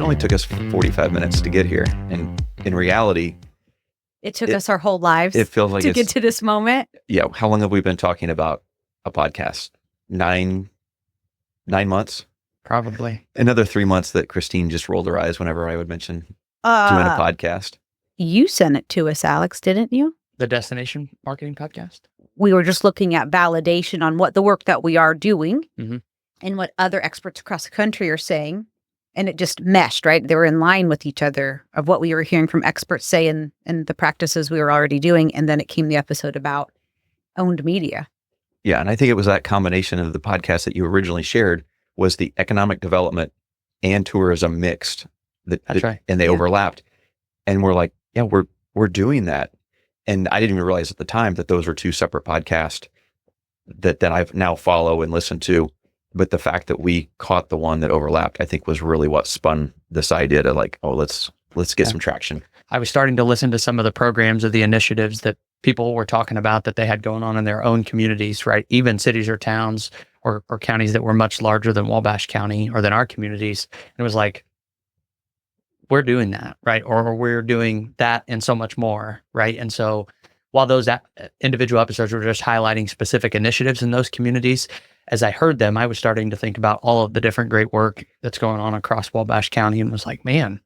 only took us 45 minutes to get here. And in reality, it took us our whole lives it feels like to get to this moment. Yeah. How long have we been talking about a podcast? 9 months? Probably. Another 3 months that Christine just rolled her eyes whenever I would mention doing a podcast. You sent it to us, Alex, didn't you? The Destination Marketing Podcast? We were just looking at validation on what the work that we are doing and what other experts across the country are saying. And it just meshed, right? They were in line with each other of what we were hearing from experts say and the practices we were already doing. And then it came the episode about owned media. Yeah. And I think it was that combination of the podcast that you originally shared was the economic development and tourism mixed. That's right. And they overlapped. And we're like, yeah, we're doing that. And I didn't even realize at the time that those were two separate podcasts that I now follow and listen to. But the fact that we caught the one that overlapped, I think was really what spun this idea to like, oh, let's get some traction. I was starting to listen to some of the programs or the initiatives that people were talking about that they had going on in their own communities, right? Even cities or towns or counties that were much larger than Wabash County or than our communities. And it was like, we're doing that, right? Or we're doing that and so much more, right? And so while those individual episodes were just highlighting specific initiatives in those communities, as I heard them, I was starting to think about all of the different great work that's going on across Wabash County and was like, man,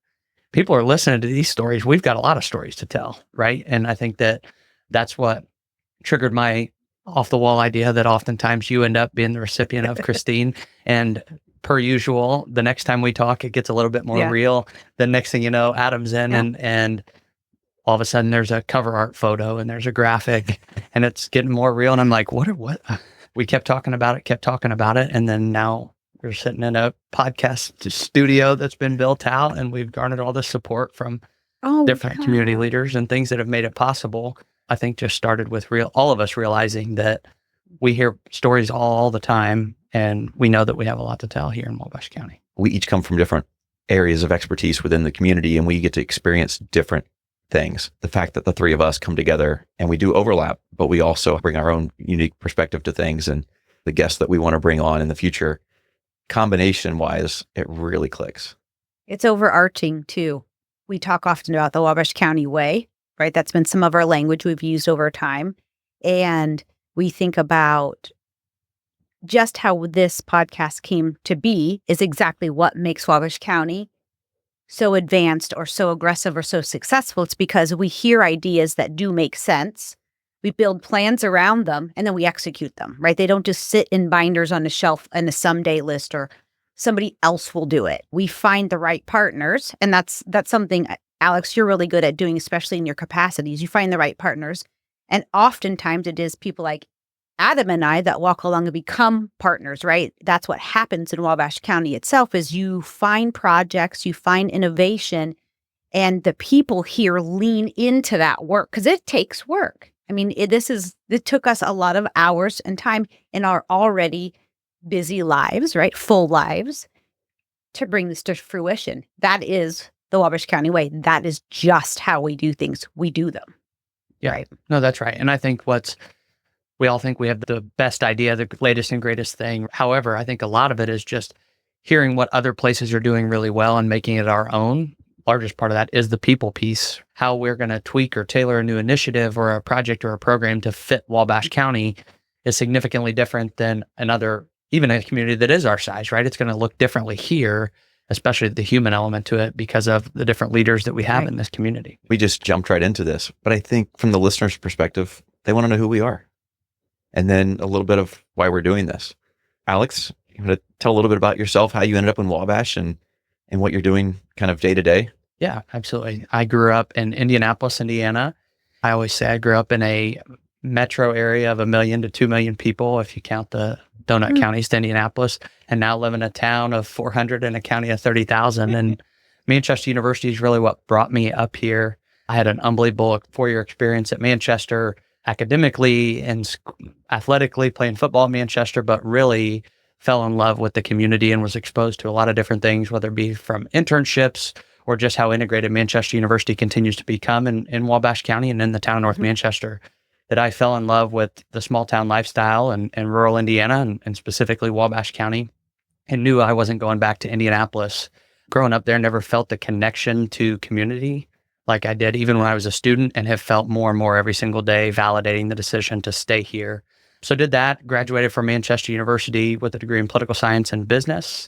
people are listening to these stories. We've got a lot of stories to tell, right? And I think that that's what triggered my off-the-wall idea that oftentimes you end up being the recipient of, Christine. And per usual, the next time we talk, it gets a little bit more real. The next thing you know, Adam's in and all of a sudden there's a cover art photo and there's a graphic and it's getting more real. And I'm like, what? We kept talking about it. And then now we're sitting in a podcast studio that's been built out and we've garnered all this support from different community leaders and things that have made it possible. I think just started with all of us realizing that we hear stories all the time and we know that we have a lot to tell here in Wabash County. We each come from different areas of expertise within the community and we get to experience different things. The fact that the three of us come together and we do overlap, but we also bring our own unique perspective to things and the guests that we want to bring on in the future, combination wise, it really clicks. It's overarching too. We talk often about the Wabash County way, right? That's been some of our language we've used over time. And we think about just how this podcast came to be is exactly what makes Wabash County so advanced or so aggressive or so successful. It's because we hear ideas that do make sense. We build plans around them and then we execute them, right? They don't just sit in binders on a shelf in a someday list or somebody else will do it. We find the right partners. And that's something, Alex, you're really good at doing, especially in your capacities. You find the right partners. And oftentimes it is people like Adam and I that walk along and become partners, right? That's what happens in Wabash County itself is you find projects, you find innovation, and the people here lean into that work because it takes work. I mean, it took us a lot of hours and time in our already busy lives, right? Full lives to bring this to fruition. That is the Wabash County way. That is just how we do things. We do them. Yeah. Right. No, that's right. And I think we all think we have the best idea, the latest and greatest thing. However, I think a lot of it is just hearing what other places are doing really well and making it our own. Largest part of that is the people piece, how we're going to tweak or tailor a new initiative or a project or a program to fit Wabash County is significantly different than even a community that is our size, right? It's going to look differently here, especially the human element to it because of the different leaders that we have in this community. We just jumped right into this, but I think from the listener's perspective, they want to know who we are. And then a little bit of why we're doing this. Alex, you want to tell a little bit about yourself, how you ended up in Wabash and what you're doing kind of day to day? Yeah, absolutely. I grew up in Indianapolis, Indiana. I always say I grew up in a metro area of 1 million to 2 million people, if you count the donut counties to Indianapolis, and now live in a town of 400 and a county of 30,000. And Manchester University is really what brought me up here. I had an unbelievable 4-year experience at Manchester, academically and athletically, playing football at Manchester, but really fell in love with the community and was exposed to a lot of different things, whether it be from internships or just how integrated Manchester University continues to become in Wabash County and in the town of North Manchester, that I fell in love with the small town lifestyle and rural Indiana and specifically Wabash County, and knew I wasn't going back to Indianapolis growing up there, never felt the connection to community like I did even when I was a student, and have felt more and more every single day, validating the decision to stay here. So did that, graduated from Manchester University with a degree in political science and business,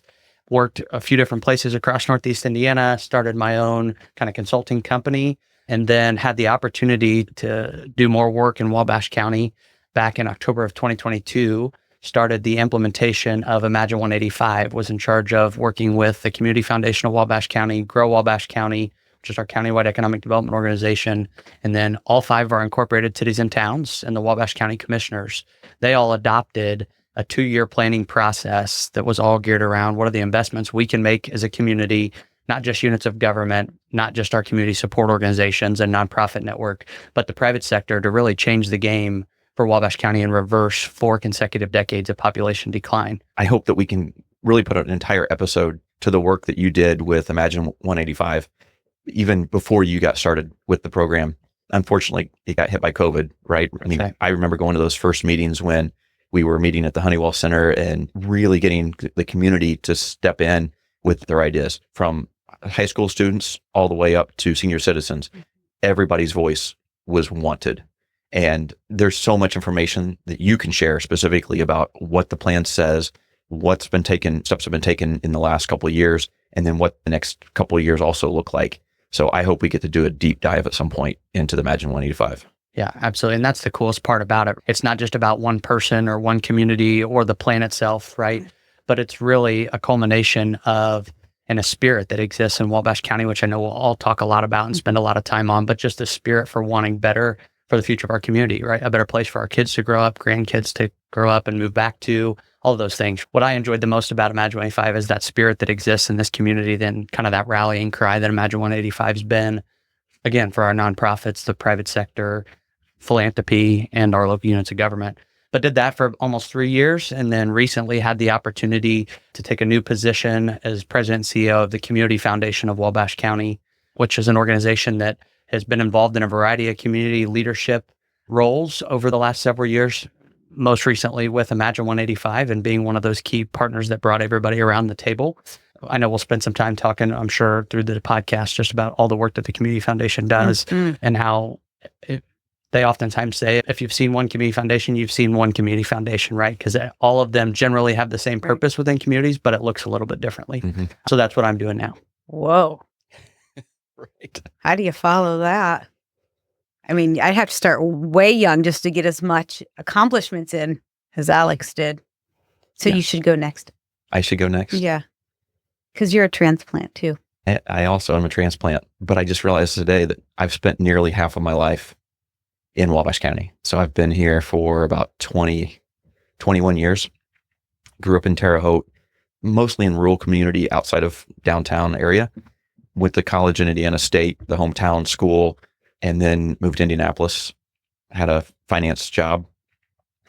worked a few different places across Northeast Indiana, started my own kind of consulting company, and then had the opportunity to do more work in Wabash County back in October of 2022, started the implementation of Imagine 185, was in charge of working with the Community Foundation of Wabash County, Grow Wabash County, which is our countywide economic development organization, and then all 5 of our incorporated cities and towns and the Wabash County commissioners. They all adopted a 2-year planning process that was all geared around what are the investments we can make as a community, not just units of government, not just our community support organizations and nonprofit network, but the private sector, to really change the game for Wabash County and reverse 4 consecutive decades of population decline. I hope that we can really put an entire episode to the work that you did with Imagine 185, even before you got started with the program. Unfortunately, it got hit by COVID, right? I mean, I remember going to those first meetings when we were meeting at the Honeywell Center and really getting the community to step in with their ideas, from high school students all the way up to senior citizens. Everybody's voice was wanted. And there's so much information that you can share specifically about what the plan says, what's been taken, steps have been taken in the last couple of years, and then what the next couple of years also look like. So I hope we get to do a deep dive at some point into the Imagine 185. Yeah, absolutely. And that's the coolest part about it. It's not just about one person or one community or the plan itself, right? But it's really a culmination of and a spirit that exists in Wabash County, which I know we'll all talk a lot about and spend a lot of time on, but just a spirit for wanting better for the future of our community, right? A better place for our kids to grow up, grandkids to grow up and move back to, all of those things. What I enjoyed the most about Imagine 185 is that spirit that exists in this community, then kind of that rallying cry that Imagine 185 has been, again, for our nonprofits, the private sector, philanthropy, and our local units of government. But did that for almost 3 years, and then recently had the opportunity to take a new position as president and CEO of the Community Foundation of Wabash County, which is an organization that has been involved in a variety of community leadership roles over the last several years, most recently with Imagine 185 and being one of those key partners that brought everybody around the table. I know we'll spend some time talking, I'm sure, through the podcast just about all the work that the Community Foundation does and how they oftentimes say, if you've seen one community foundation, you've seen one community foundation, right? Because all of them generally have the same purpose within communities, but it looks a little bit differently. So that's what I'm doing now. Whoa. Right. How do you follow that? I mean, I'd have to start way young just to get as much accomplishments in as Alex did. So you should go next. I should go next? Yeah. Because you're a transplant too. I also am a transplant, but I just realized today that I've spent nearly half of my life in Wabash County. So I've been here for about 21 years. Grew up in Terre Haute, mostly in rural community outside of downtown area. Went to college in Indiana State, the hometown school, and then moved to Indianapolis. Had a finance job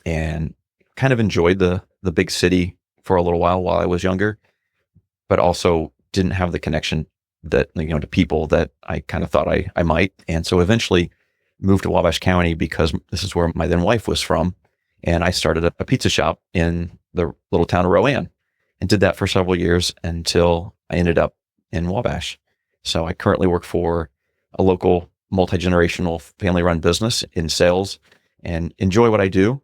and kind of enjoyed the big city for a little while I was younger, but also didn't have the connection that, to people that I kind of thought I might. And so eventually moved to Wabash County because this is where my then wife was from. And I started a pizza shop in the little town of Rowan and did that for several years until I ended up in Wabash. So I currently work for a local multi-generational family-run business in sales and enjoy what I do.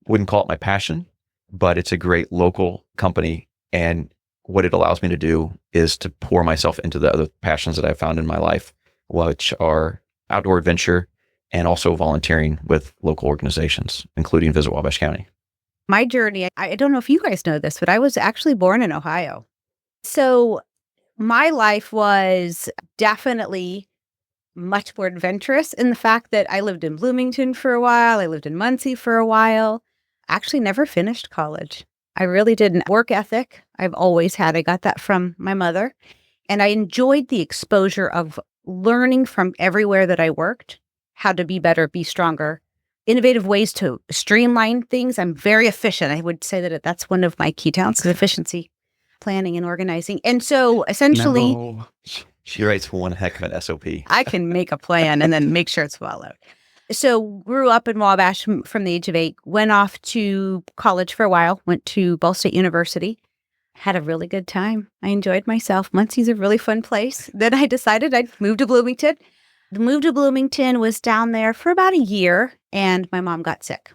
Wouldn't call it my passion, but it's a great local company. And what it allows me to do is to pour myself into the other passions that I've found in my life, which are outdoor adventure and also volunteering with local organizations, including Visit Wabash County. My journey, I don't know if you guys know this, but I was actually born in Ohio. So my life was definitely much more adventurous in the fact that I lived in Bloomington for a while. I lived in Muncie for a while. Actually never finished college. I really didn't. Work ethic, I've always had. I got that from my mother. And I enjoyed the exposure of learning from everywhere that I worked, how to be better, be stronger, innovative ways to streamline things. I'm very efficient. I would say that that's one of my key talents is efficiency, planning and organizing. And so essentially... No. She writes one heck of an SOP. I can make a plan and then make sure it's followed. So grew up in Wabash from the age of 8, went off to college for a while, went to Ball State University, Had a really good time. I enjoyed myself. Muncie's a really fun place. Then I decided I'd move to Bloomington. The move to Bloomington was down there for about a year, and my mom got sick.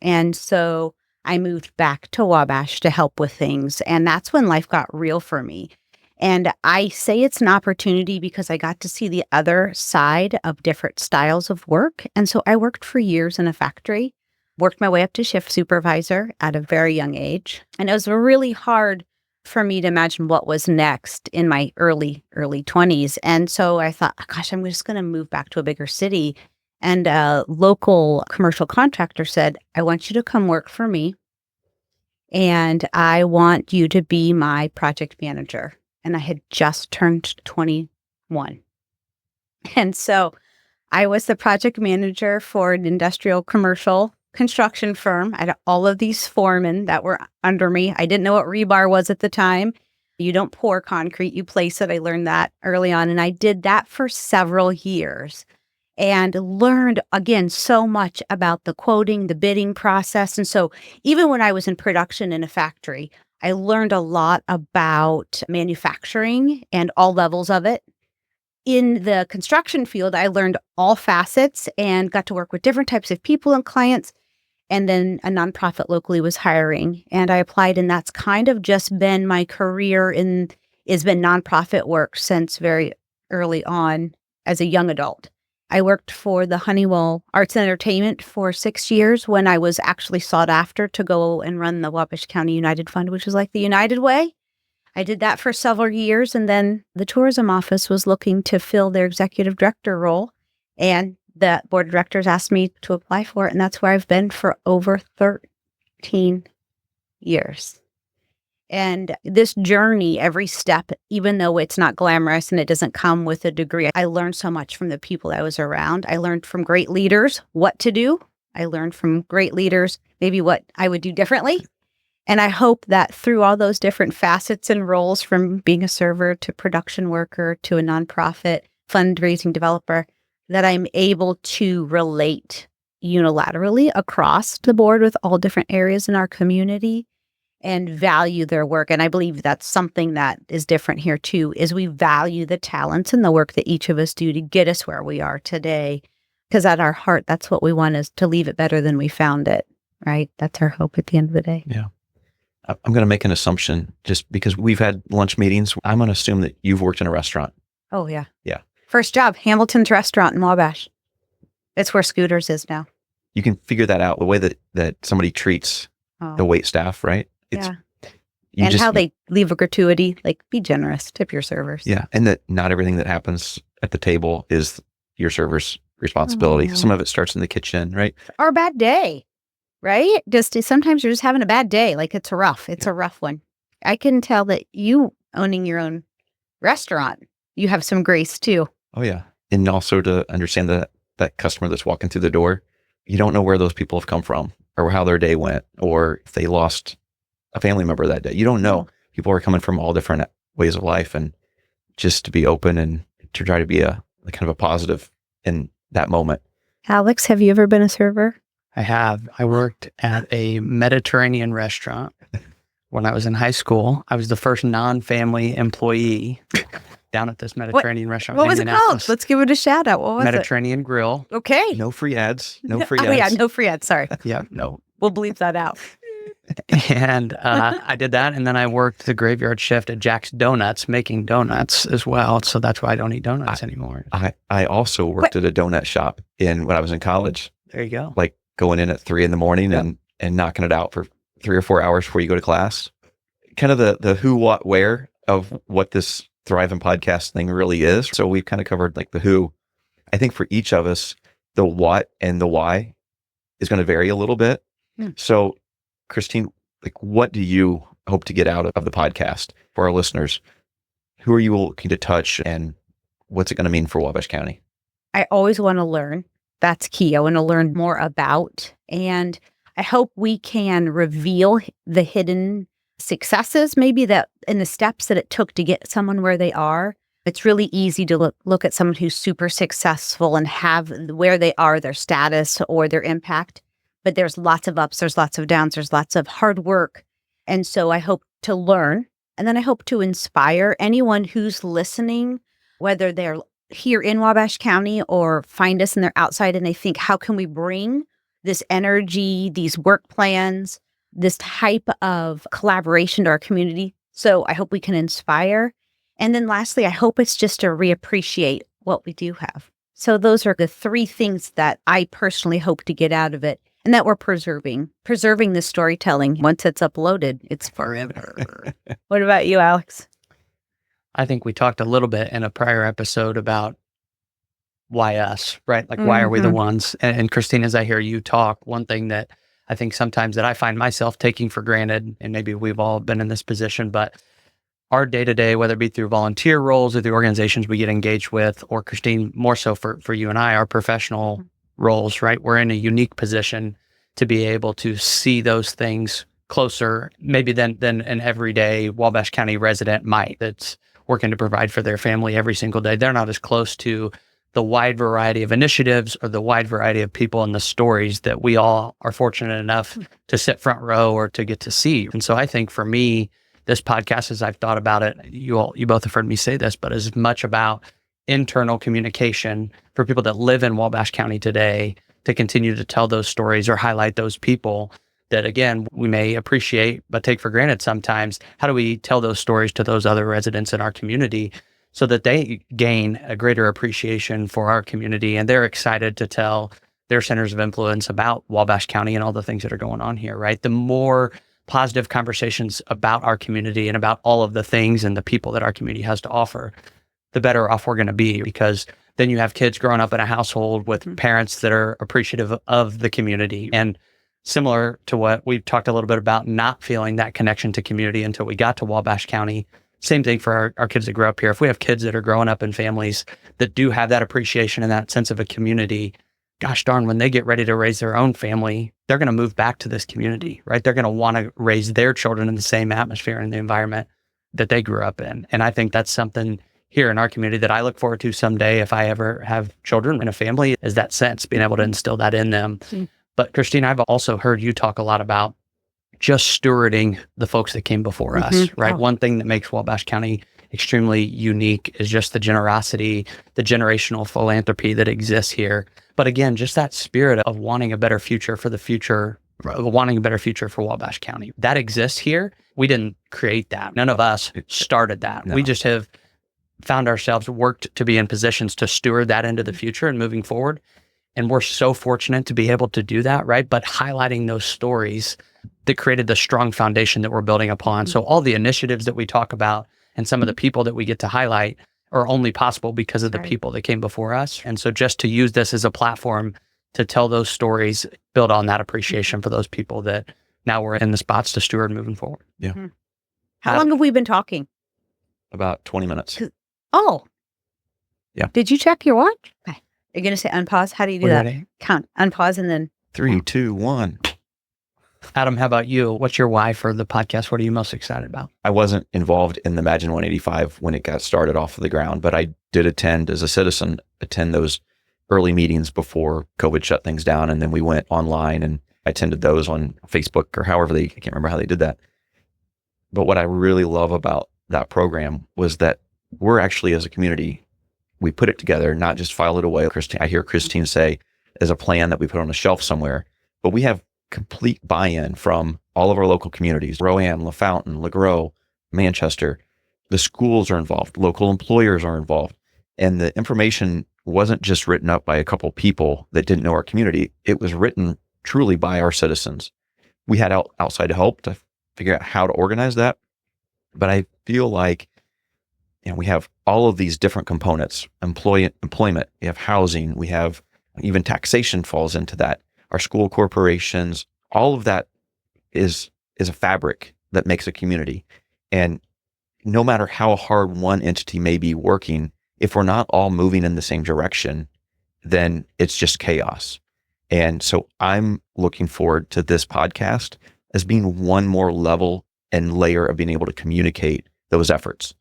And so I moved back to Wabash to help with things. And that's when life got real for me. And I say it's an opportunity because I got to see the other side of different styles of work. And so I worked for years in a factory, worked my way up to shift supervisor at a very young age. And it was really hard for me to imagine what was next in my early 20s. And so I thought, gosh, I'm just going to move back to a bigger city. And a local commercial contractor said, I want you to come work for me. And I want you to be my project manager. And I had just turned 21. And so I was the project manager for an industrial commercial construction firm. I had all of these foremen that were under me. I didn't know what rebar was at the time. You don't pour concrete, you place it. I learned that early on. And I did that for several years and learned, again, so much about the quoting, the bidding process. And so even when I was in production in a factory, I learned a lot about manufacturing and all levels of it. In the construction field, I learned all facets and got to work with different types of people and clients. And then a nonprofit locally was hiring, and I applied, and that's kind of just been my career has been nonprofit work since very early on as a young adult. I worked for the Honeywell Arts and Entertainment for 6 years when I was actually sought after to go and run the Wabash County United Fund, which is like the United Way. I did that for several years, and then the tourism office was looking to fill their executive director role, and the board of directors asked me to apply for it, and that's where I've been for over 13 years. And this journey, every step, even though it's not glamorous and it doesn't come with a degree, I learned so much from the people I was around. I learned from great leaders what to do. I learned from great leaders maybe what I would do differently. And I hope that through all those different facets and roles, from being a server to production worker to a nonprofit fundraising developer, that I'm able to relate unilaterally across the board with all different areas in our community and value their work. And I believe that's something that is different here too, is we value the talents and the work that each of us do to get us where we are today. Because at our heart, that's what we want, is to leave it better than we found it, right? That's our hope at the end of the day. Yeah. I'm going to make an assumption just because we've had lunch meetings. I'm going to assume that you've worked in a restaurant. Oh, yeah. Yeah. First job, Hamilton's Restaurant in Wabash. It's where Scooters is now. You can figure that out, the way that somebody treats the wait staff, right? Yeah. And how they leave a gratuity, like, be generous, tip your servers. Yeah. And that not everything that happens at the table is your server's responsibility. Some of it starts in the kitchen, right? Or a bad day, right? Sometimes you're just having a bad day. Like, it's rough. It's a rough one. I can tell that you owning your own restaurant, you have some grace too. Oh, yeah. And also to understand that customer that's walking through the door, you don't know where those people have come from or how their day went, or if they lost a family member that day. You don't know. People are coming from all different ways of life, and just to be open and to try to be a kind of a positive in that moment. Alex, have you ever been a server? I have. I worked at a Mediterranean restaurant when I was in high school. I was the first non-family employee down at this Mediterranean restaurant. What was it called? Let's give it a shout out. What was Mediterranean Grill. Okay. No free ads. No free ads. Oh, yeah. No free ads. Sorry. Yeah. No. We'll bleep that out. And I did that. And then I worked the graveyard shift at Jack's Donuts, making donuts as well. So that's why I don't eat donuts anymore. I also worked at a donut shop when I was in college. There you go. Like going in at 3 a.m. and knocking it out for 3 or 4 hours before you go to class. Kind of the who, what, where of what this ThriveIN podcast thing really is. So we've kind of covered like the who. I think for each of us, the what and the why is going to vary a little bit. So Christine, like, what do you hope to get out of the podcast for our listeners? Who are you looking to touch, and what's it going to mean for Wabash County? I always want to learn. That's key. I want to learn more about, and I hope we can reveal the hidden successes, maybe that in the steps that it took to get someone where they are. It's really easy to look at someone who's super successful and have where they are, their status or their impact. But there's lots of ups, there's lots of downs, there's lots of hard work. And so I hope to learn. And then I hope to inspire anyone who's listening, whether they're here in Wabash County or find us and they're outside and they think, how can we bring this energy, these work plans, this type of collaboration to our community? So I hope we can inspire. And then lastly, I hope it's just to reappreciate what we do have. So those are the 3 things that I personally hope to get out of it, and that we're preserving the storytelling. Once it's uploaded, it's forever. What about you, Alex? I think we talked a little bit in a prior episode about why us, right? Like, why are we the ones? And Christine, as I hear you talk, one thing that I think sometimes that I find myself taking for granted, and maybe we've all been in this position, but our day-to-day, whether it be through volunteer roles or the organizations we get engaged with, or Christine, more so for you and I, our professional roles, right? We're in a unique position to be able to see those things closer, maybe than an everyday Wabash County resident might, that's working to provide for their family every single day. They're not as close to the wide variety of initiatives or the wide variety of people and the stories that we all are fortunate enough to sit front row or to get to see. And so I think for me, this podcast, as I've thought about it, you both have heard me say this, but as much about internal communication for people that live in Wabash County today to continue to tell those stories or highlight those people that, again, we may appreciate but take for granted sometimes. How do we tell those stories to those other residents in our community so that they gain a greater appreciation for our community and they're excited to tell their centers of influence about Wabash County and all the things that are going on here, right? The more positive conversations about our community and about all of the things and the people that our community has to offer, the better off we're going to be, because then you have kids growing up in a household with parents that are appreciative of the community. And similar to what we've talked a little bit about, not feeling that connection to community until we got to Wabash County. Same thing for our kids that grew up here. If we have kids that are growing up in families that do have that appreciation and that sense of a community, gosh darn, when they get ready to raise their own family, they're going to move back to this community, right? They're going to want to raise their children in the same atmosphere and the environment that they grew up in. And I think that's something here in our community that I look forward to someday if I ever have children in a family, is that sense, being able to instill that in them. But Christine, I've also heard you talk a lot about just stewarding the folks that came before us, right? One thing that makes Wabash County extremely unique is just the generosity, the generational philanthropy that exists here. But again, just that spirit of wanting a better future for the future, wanting a better future for Wabash County. That exists here. We didn't create that. None of us started that. No. We just have found ourselves worked to be in positions to steward that into the future and moving forward. And we're so fortunate to be able to do that, right? But highlighting those stories that created the strong foundation that we're building upon. So all the initiatives that we talk about and some of the people that we get to highlight are only possible because of the people that came before us. And so just to use this as a platform to tell those stories, build on that appreciation for those people that now we're in the spots to steward moving forward. Yeah. How long have we been talking? About 20 minutes. Oh. Yeah. Did you check your watch? Okay. You're going to say unpause? How do you do that? Ready? Count, unpause, and then 3, 2, 1. Adam, how about you? What's your why for the podcast? What are you most excited about? I wasn't involved in the Imagine 185 when it got started off of the ground, but I did attend as a citizen, those early meetings before COVID shut things down. And then we went online and I attended those on Facebook or however I can't remember how they did that. But what I really love about that program was that we're actually, as a community, we put it together, not just file it away. I hear Christine say as a plan that we put on a shelf somewhere, but we have complete buy-in from all of our local communities, Rowan, LaFountain, LaGros, Manchester. The schools are involved, local employers are involved. And the information wasn't just written up by a couple people that didn't know our community. It was written truly by our citizens. We had outside help to figure out how to organize that. But I feel like we have all of these different components, employment, we have housing, we have even taxation falls into that. Our school corporations, all of that is a fabric that makes a community. And no matter how hard one entity may be working, if we're not all moving in the same direction, then it's just chaos. And so I'm looking forward to this podcast as being one more level and layer of being able to communicate those efforts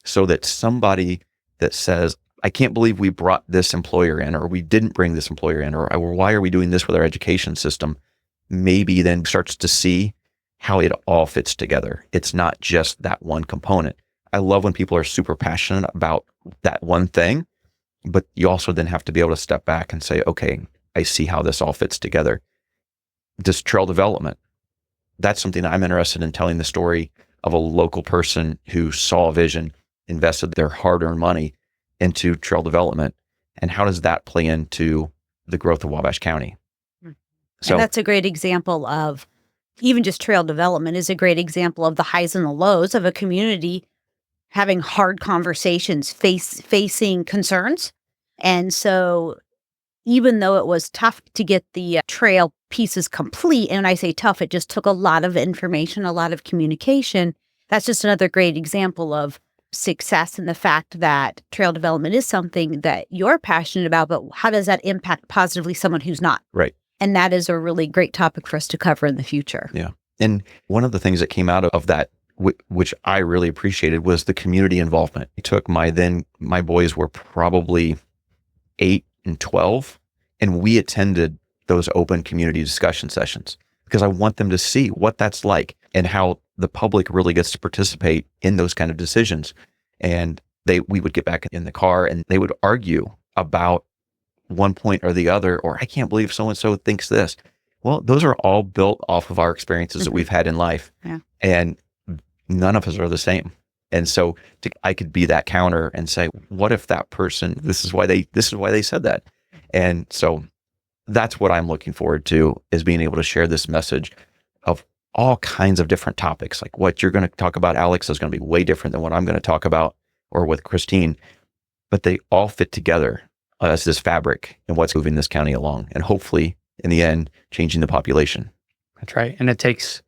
so that somebody that says, I can't believe we brought this employer in, or we didn't bring this employer in, or why are we doing this with our education system, maybe then starts to see how it all fits together. It's not just that one component. I love when people are super passionate about that one thing, but you also then have to be able to step back and say, okay, I see how this all fits together. This trail development, that's something I'm interested in, telling the story of a local person who saw a vision, invested their hard-earned money into trail development. And how does that play into the growth of Wabash County? So and that's a great example of, even just trail development is a great example of the highs and the lows of a community having hard conversations, facing concerns. And so even though it was tough to get the trail pieces complete, and when I say tough, it just took a lot of information, a lot of communication. That's just another great example of success in the fact that trail development is something that you're passionate about, but how does that impact positively someone who's not? Right. And that is a really great topic for us to cover in the future. Yeah. And one of the things that came out of that, which I really appreciated, was the community involvement. I took my boys were probably 8 and 12, and we attended those open community discussion sessions because I want them to see what that's like and how the public really gets to participate in those kind of decisions. And we would get back in the car and they would argue about one point or the other, or I can't believe so-and-so thinks this. Well, those are all built off of our experiences that we've had in life. Yeah. And none of us are the same. And so I could be that counter and say, what if that person, this is why they said that. And so that's what I'm looking forward to, is being able to share this message of all kinds of different topics. Like what you're going to talk about, Alex, is going to be way different than what I'm going to talk about, or with Christine, but they all fit together as this fabric and what's moving this county along, and hopefully in the end, changing the population. That's right. And it takes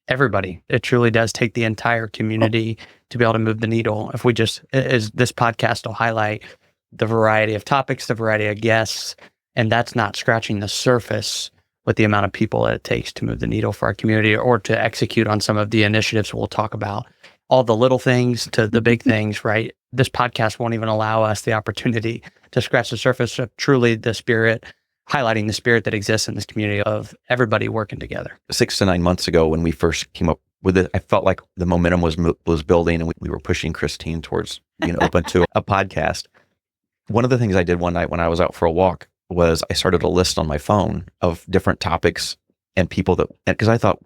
everybody. It truly does take the entire community to be able to move the needle. If we just, as this podcast will highlight, the variety of topics, the variety of guests, and that's not scratching the surface with the amount of people that it takes to move the needle for our community, or to execute on some of the initiatives we'll talk about. All the little things to the big things, right? This podcast won't even allow us the opportunity to scratch the surface of truly the spirit, highlighting the spirit that exists in this community of everybody working together. 6 to 9 months ago, when we first came up with it, I felt like the momentum was building, and we were pushing Christine towards being open to a podcast. One of the things I did one night when I was out for a walk was I started a list on my phone of different topics and people because I thought,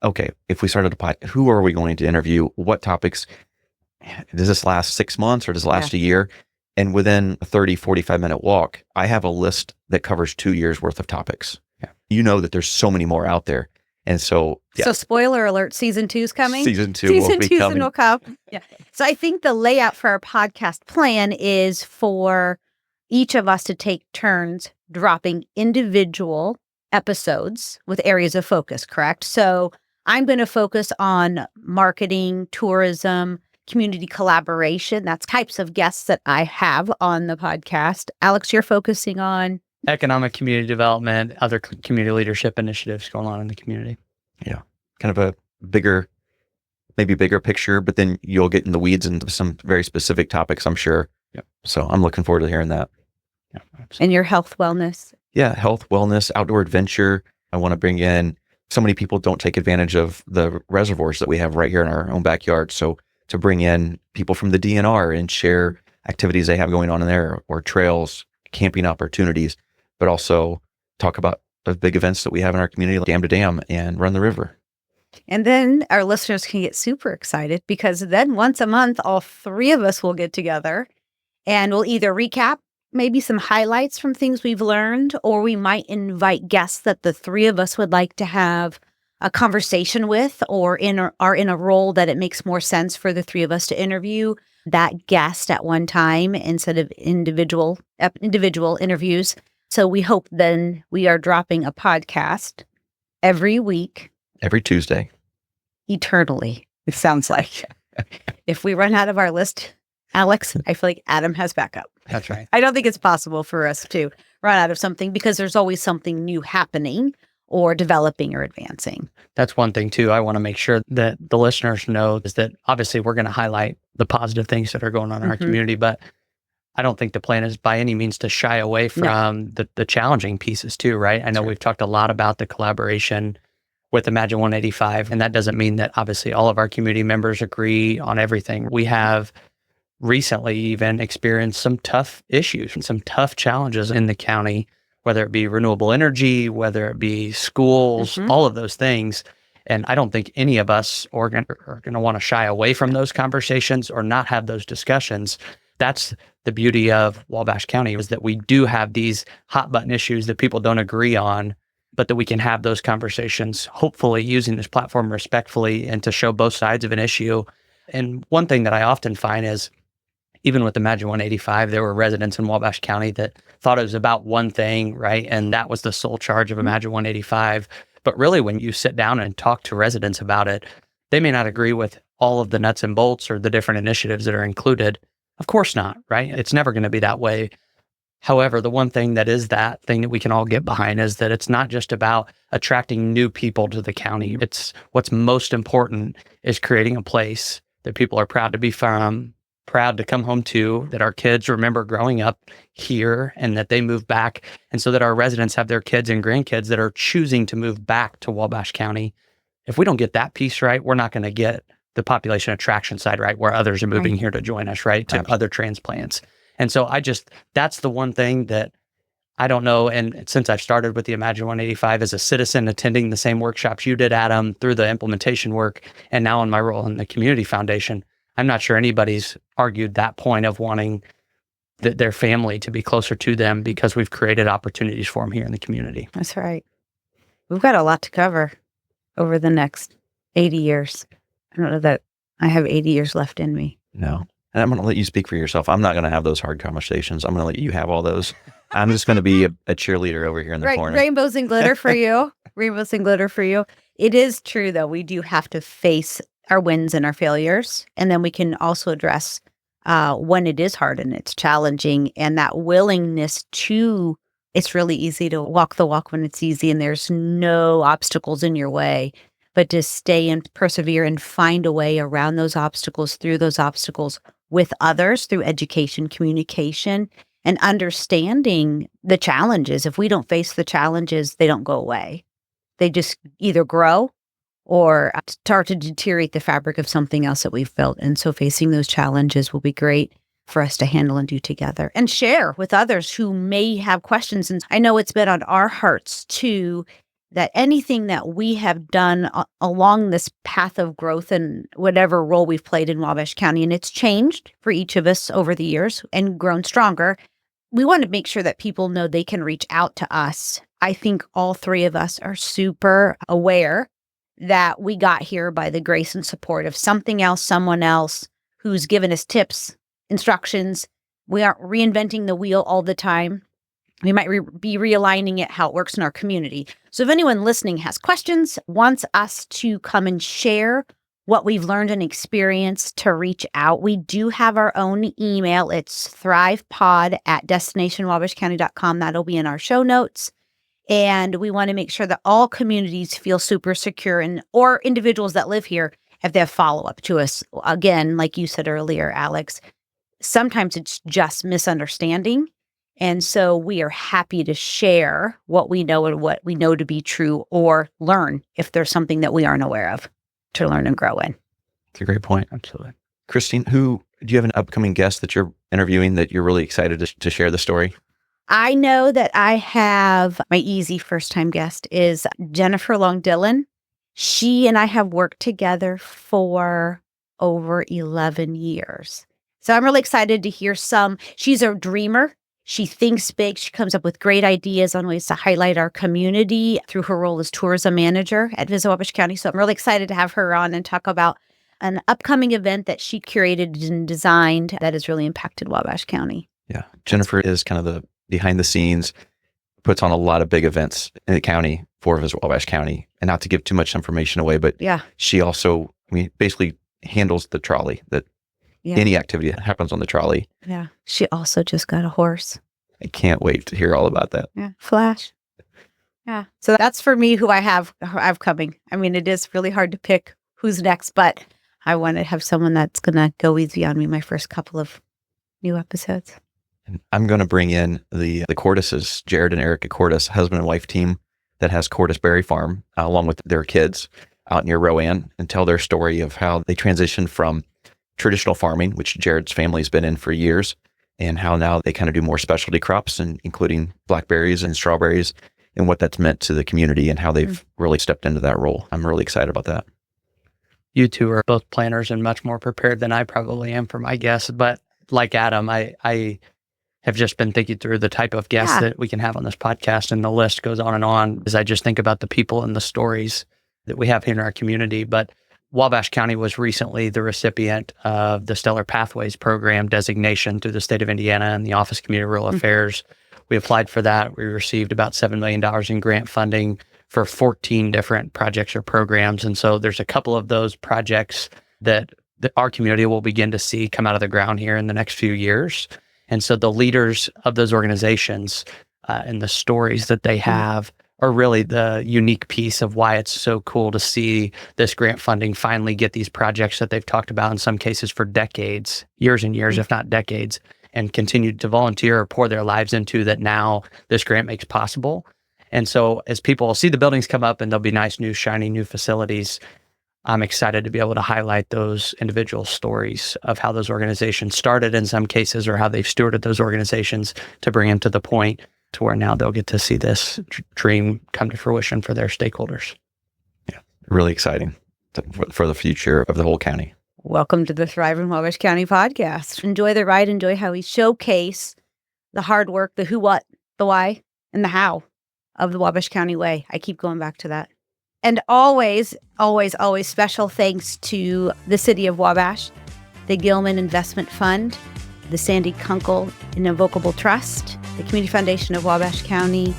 okay, if we started a podcast, who are we going to interview? What topics? Does this last 6 months or does it last a year? And within a 30, 45-minute walk, I have a list that covers 2 years worth of topics. Yeah. You know that there's so many more out there. And so, yeah. So spoiler alert, season 2's coming. Season 2 will come. Yeah. So I think the layout for our podcast plan is for each of us to take turns dropping individual episodes with areas of focus, correct? So I'm going to focus on marketing, tourism, community collaboration. That's types of guests that I have on the podcast. Alex, you're focusing on economic community development, other community leadership initiatives going on in the community. Yeah. Kind of a bigger picture, but then you'll get in the weeds into some very specific topics, I'm sure. Yep. So I'm looking forward to hearing that. Yeah, and your health, wellness. Yeah. Health, wellness, outdoor adventure. I want to bring in, so many people don't take advantage of the reservoirs that we have right here in our own backyard. So to bring in people from the DNR and share activities they have going on in there, or trails, camping opportunities, but also talk about the big events that we have in our community, like Dam to Dam and Run the River. And then our listeners can get super excited, because then once a month, all three of us will get together and we'll either recap maybe some highlights from things we've learned, or we might invite guests that the three of us would like to have a conversation with, or are in a role that it makes more sense for the three of us to interview that guest at one time instead of individual interviews. So we hope then we are dropping a podcast every week. Every Tuesday. Eternally, it sounds like. If we run out of our list, Alex, I feel like Adam has backup. That's right. I don't think it's possible for us to run out of something, because there's always something new happening or developing or advancing. That's one thing too. I want to make sure that the listeners know is that obviously we're going to highlight the positive things that are going on in our community, but I don't think the plan is by any means to shy away from the challenging pieces too, right? I know we've talked a lot about the collaboration with Imagine 185. And that doesn't mean that obviously all of our community members agree on everything. We have recently even experienced some tough issues and some tough challenges in the county, whether it be renewable energy, whether it be schools, all of those things. And I don't think any of us are going to want to shy away from those conversations or not have those discussions. That's the beauty of Wabash County, is that we do have these hot button issues that people don't agree on, but that we can have those conversations, hopefully using this platform respectfully and to show both sides of an issue. And one thing that I often find is, even with Imagine 185, there were residents in Wabash County that thought it was about one thing, right? And that was the sole charge of Imagine 185. But really, when you sit down and talk to residents about it, they may not agree with all of the nuts and bolts or the different initiatives that are included. Of course not, right? It's never going to be that way. However, the one thing that is that thing that we can all get behind is that it's not just about attracting new people to the county. It's what's most important is creating a place that people are proud to be from, proud to come home to, that our kids remember growing up here and that they move back. And so that our residents have their kids and grandkids that are choosing to move back to Wabash County. If we don't get that piece right, we're not going to get the population attraction side right, where others are moving here to join us, right? To other transplants. And so that's the one thing that I don't know. And since I've started with the Imagine 185 as a citizen, attending the same workshops you did, Adam, through the implementation work, and now in my role in the Community Foundation, I'm not sure anybody's argued that point of wanting their family to be closer to them because we've created opportunities for them here in the community. That's right. We've got a lot to cover over the next 80 years. I don't know that I have 80 years left in me. No. And I'm going to let you speak for yourself. I'm not going to have those hard conversations. I'm going to let you have all those. I'm just going to be a cheerleader over here in the corner. Rainbows and glitter for you. Rainbows and glitter for you. It is true, though. We do have to face our wins and our failures. And then we can also address when it is hard and it's challenging, and that willingness to, it's really easy to walk the walk when it's easy and there's no obstacles in your way, but to stay and persevere and find a way around those obstacles, through those obstacles with others, through education, communication, and understanding the challenges. If we don't face the challenges, they don't go away. They just either grow or start to deteriorate the fabric of something else that we've built. And so facing those challenges will be great for us to handle and do together and share with others who may have questions. And I know it's been on our hearts too, that anything that we have done along this path of growth and whatever role we've played in Wabash County, and it's changed for each of us over the years and grown stronger, we want to make sure that people know they can reach out to us. I think all three of us are super aware that we got here by the grace and support of something else, someone else who's given us tips, instructions. We aren't reinventing the wheel all the time. We might be realigning it how it works in our community. So if anyone listening has questions, wants us to come and share what we've learned and experienced, to reach out, we do have our own email. It's thrivepod@destinationwabashcounty.com. That'll be in our show notes. And we want to make sure that all communities feel super secure, and or individuals that live here, if they have follow-up to us. Again, like you said earlier, Alex, sometimes it's just misunderstanding. And so we are happy to share what we know and what we know to be true, or learn if there's something that we aren't aware of, to learn and grow in. That's a great point. Absolutely. Christine, do you have an upcoming guest that you're interviewing that you're really excited to share the story? I know that I have my easy first-time guest is Jennifer Long Dillon. She and I have worked together for over 11 years. So I'm really excited to hear she's a dreamer. She thinks big. She comes up with great ideas on ways to highlight our community through her role as tourism manager at Visit Wabash County. So I'm really excited to have her on and talk about an upcoming event that she curated and designed that has really impacted Wabash County. Yeah. Jennifer is kind of the behind the scenes, puts on a lot of big events in the county for Visit Wabash County. And not to give too much information away, but she also, basically handles the trolley, any activity that happens on the trolley. Yeah. She also just got a horse. I can't wait to hear all about that. Yeah. Flash. Yeah. So that's for me who I have coming. I mean, it is really hard to pick who's next, but I want to have someone that's going to go easy on me my first couple of new episodes. And I'm going to bring in the Cordises, Jared and Erica Cordis, husband and wife team that has Cordis Berry Farm, along with their kids out near Rowan, and tell their story of how they transitioned from traditional farming, which Jared's family's been in for years, and how now they kind of do more specialty crops, and including blackberries and strawberries, and what that's meant to the community and how they've really stepped into that role. I'm really excited about that. You two are both planners and much more prepared than I probably am for my guests. But like Adam, I have just been thinking through the type of guests that we can have on this podcast, and the list goes on as I just think about the people and the stories that we have here in our community. But Wabash County was recently the recipient of the Stellar Pathways Program designation through the state of Indiana and the Office of Community and Rural Affairs. We applied for that. We received about $7 million in grant funding for 14 different projects or programs. And so there's a couple of those projects that our community will begin to see come out of the ground here in the next few years. And so the leaders of those organizations and the stories that they have are really the unique piece of why it's so cool to see this grant funding finally get these projects that they've talked about in some cases for decades, years and years, if not decades, and continue to volunteer or pour their lives into, that now this grant makes possible. And so as people see the buildings come up and there'll be nice, new, shiny new facilities, I'm excited to be able to highlight those individual stories of how those organizations started in some cases, or how they've stewarded those organizations to bring them to the point to where now they'll get to see this dream come to fruition for their stakeholders. Yeah, really exciting for the future of the whole county. Welcome to the ThriveIN Wabash County Podcast. Enjoy the ride. Enjoy how we showcase the hard work, the who, what, the why, and the how of the Wabash County way. I keep going back to that. And always, always, always special thanks to the City of Wabash, the Gilman Investment Fund, the Sandra Kunkel Trust, the Community Foundation of Wabash County,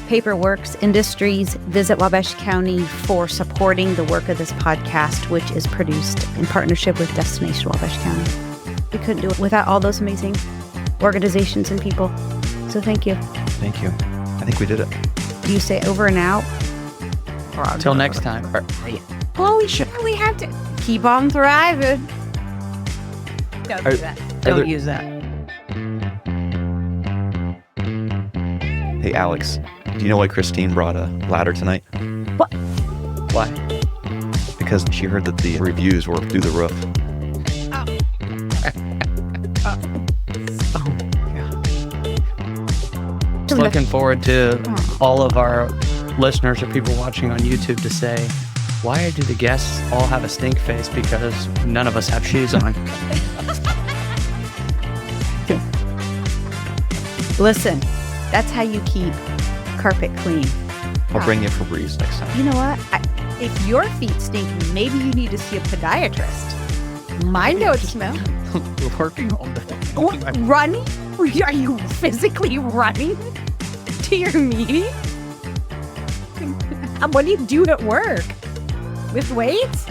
Paperworks Industries, Visit Wabash County for supporting the work of this podcast, which is produced in partnership with Destination Wabash County. We couldn't do it without all those amazing organizations and people. So thank you. Thank you. I think we did it. Do you say over and out? Until next time. Well, we have to keep on thriving. Don't do that. Don't use that. Hey, Alex, do you know why Christine brought a ladder tonight? What? Why? Because she heard that the reviews were through the roof. Just looking forward to all of our listeners or people watching on YouTube to say, why do the guests all have a stink face? Because none of us have shoes on. Listen, that's how you keep carpet clean. I'll bring you a Febreze next time. You know what? If your feet stink, maybe you need to see a podiatrist. Mine don't smell. We're working all day. What, running? Are you physically running to your meeting? What do you do at work? With weights?